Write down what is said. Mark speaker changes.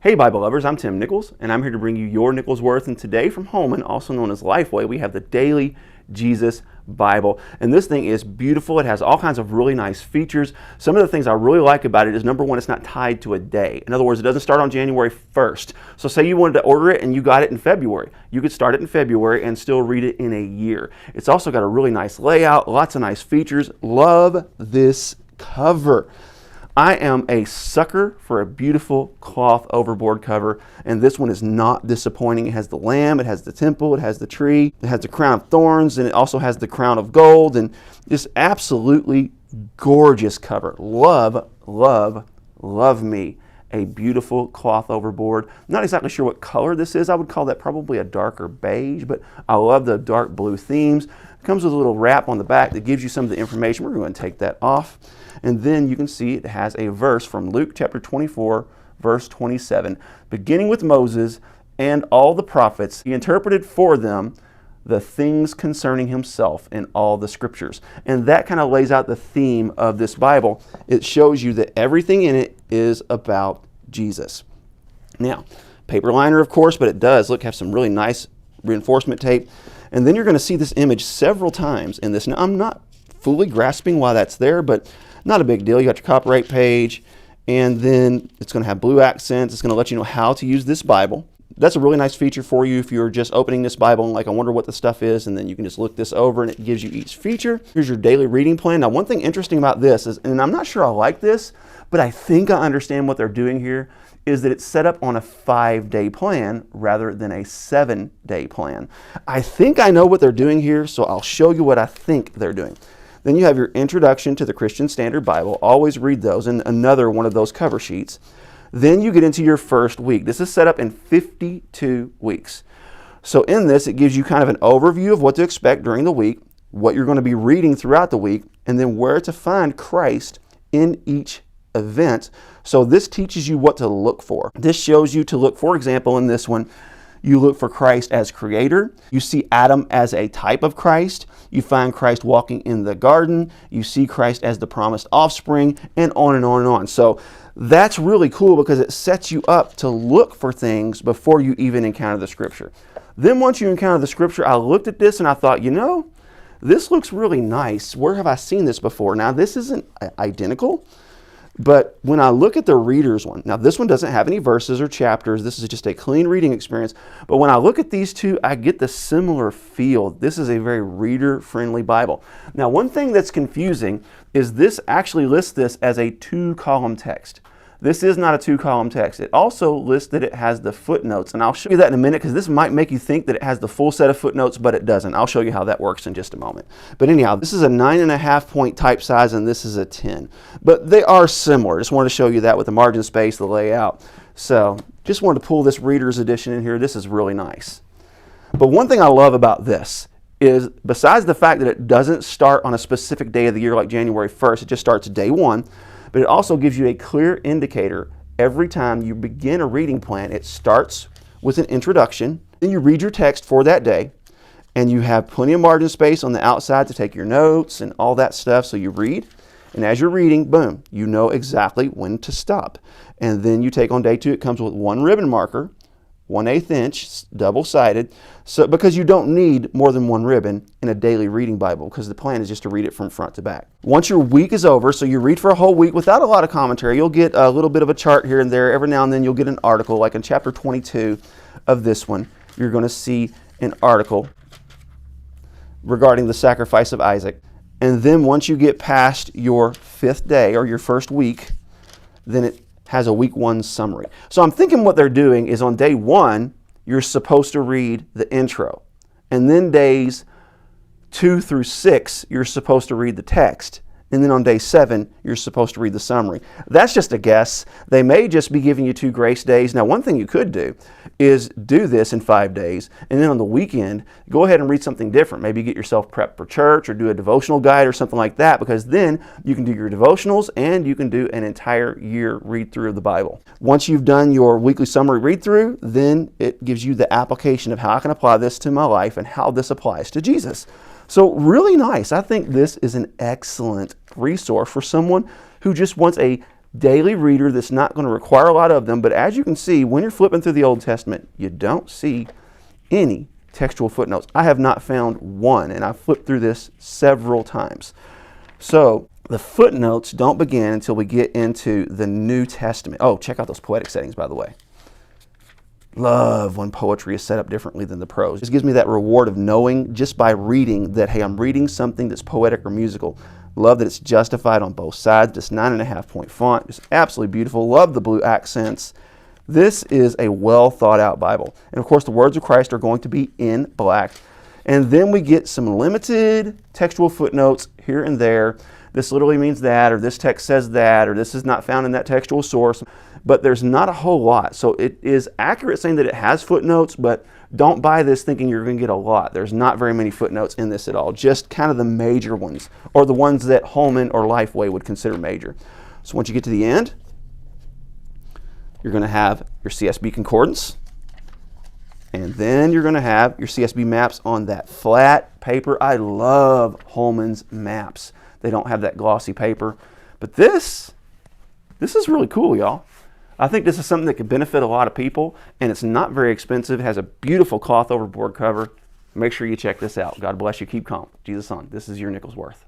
Speaker 1: Hey Bible lovers, I'm Tim Nichols, and I'm here to bring you your Nichols Worth. And today from Holman, also known as Lifeway, we have the Daily Jesus Bible. And this thing is beautiful. It has all kinds of really nice features. Some of the things I really like about it is, number one, it's not tied to a day. In other words, it doesn't start on January 1st. So say you wanted to order it and you got it in February. You could start it in February and still read it in a year. It's also got a really nice layout, lots of nice features. Love this cover. I am a sucker for a beautiful cloth overboard cover, and this one is not disappointing. It has the lamb, it has the temple, it has the tree, it has the crown of thorns, and it also has the crown of gold, and just absolutely gorgeous cover. Love, love, love me a beautiful cloth overboard. I'm not exactly sure what color this is. I would call that probably a darker beige, but I love the dark blue themes. It comes with a little wrap on the back that gives you some of the information. We're going to take that off. And then you can see it has a verse from Luke chapter 24, verse 27. Beginning with Moses and all the prophets, he interpreted for them the things concerning himself in all the scriptures. And that kind of lays out the theme of this Bible. It shows you that everything in it is about Jesus. Now, paper liner, of course, but it does, look, have some really nice reinforcement tape. And then you're going to see this image several times in this. Now, I'm not fully grasping why that's there, but not a big deal. You got your copyright page, and then it's going to have blue accents. It's going to let you know how to use this Bible. That's a really nice feature for you if you're just opening this Bible and like, I wonder what the stuff is, and then you can just look this over and it gives you each feature. Here's your daily reading plan. Now, one thing interesting about this is, and I'm not sure I like this, but I think I understand what they're doing here, is that it's set up on a 5-day plan rather than a 7-day plan. I think I know what they're doing here, so I'll show you what I think they're doing. Then you have your Introduction to the Christian Standard Bible. Always read those, and another one of those cover sheets. Then you get into your first week. This is set up in 52 weeks. So in this, it gives you kind of an overview of what to expect during the week, what you're going to be reading throughout the week, and then where to find Christ in each event. So this teaches you what to look for. This shows you to look, for example, in this one, you look for Christ as creator. You see Adam as a type of Christ. You find Christ walking in the garden. You see Christ as the promised offspring, and on and on and on. So that's really cool because it sets you up to look for things before you even encounter the scripture. Then once you encounter the scripture, I looked at this and I thought, you know, this looks really nice. Where have I seen this before? Now, this isn't identical. But when I look at the reader's one, now this one doesn't have any verses or chapters. This is just a clean reading experience. But when I look at these two, I get the similar feel. This is a very reader-friendly Bible. Now, one thing that's confusing is this actually lists this as a 2-column text. This is not a 2-column text. It also lists that it has the footnotes, and I'll show you that in a minute because this might make you think that it has the full set of footnotes, but it doesn't. I'll show you how that works in just a moment. But anyhow, this is a 9.5 point type size, and this is a 10. But they are similar. Just wanted to show you that with the margin space, the layout. So just wanted to pull this reader's edition in here. This is really nice. But one thing I love about this is, besides the fact that it doesn't start on a specific day of the year like January 1st, it just starts day 1. But it also gives you a clear indicator every time you begin a reading plan. It starts with an introduction, then you read your text for that day, and you have plenty of margin space on the outside to take your notes and all that stuff. So you read, and as you're reading, boom, you know exactly when to stop. And then you take on day 2, it comes with 1 ribbon marker, 1/8 inch, double-sided, so because you don't need more than 1 ribbon in a daily reading Bible, because the plan is just to read it from front to back. Once your week is over, so you read for a whole week without a lot of commentary, you'll get a little bit of a chart here and there. Every now and then you'll get an article, like in chapter 22 of this one, you're going to see an article regarding the sacrifice of Isaac. And then once you get past your 5th day, or your first week, then it has a week 1 summary. So I'm thinking what they're doing is, on day 1, you're supposed to read the intro. And then days 2 through 6, you're supposed to read the text. And then on day 7, you're supposed to read the summary. That's just a guess. They may just be giving you 2 grace days. Now, one thing you could do is do this in 5 days, and then on the weekend, go ahead and read something different. Maybe get yourself prepped for church, or do a devotional guide or something like that, because then you can do your devotionals and you can do an entire year read through of the Bible. Once you've done your weekly summary read through, then it gives you the application of how I can apply this to my life and how this applies to Jesus. So really nice. I think this is an excellent resource for someone who just wants a daily reader that's not going to require a lot of them. But as you can see, when you're flipping through the Old Testament, you don't see any textual footnotes. I have not found one, and I've flipped through this several times. So the footnotes don't begin until we get into the New Testament. Oh, check out those poetic settings, by the way. Love when poetry is set up differently than the prose. This gives me that reward of knowing just by reading that, hey, I'm reading something that's poetic or musical. Love that it's justified on both sides. This 9.5 point font is absolutely beautiful. Love the blue accents. This is a well thought out Bible. And of course, the words of Christ are going to be in black. And then we get some limited textual footnotes here and there. This literally means that, or this text says that, or this is not found in that textual source. But there's not a whole lot. So it is accurate saying that it has footnotes, but don't buy this thinking you're going to get a lot. There's not very many footnotes in this at all, just kind of the major ones, or the ones that Holman or Lifeway would consider major. So once you get to the end, you're going to have your CSB concordance, and then you're going to have your CSB maps on that flat paper. I love Holman's maps. They don't have that glossy paper, but this is really cool, y'all. I think this is something that could benefit a lot of people, and it's not very expensive. It has a beautiful cloth overboard cover. Make sure you check this out. God bless you. Keep calm. Jesus on. This is your Nicholsworth.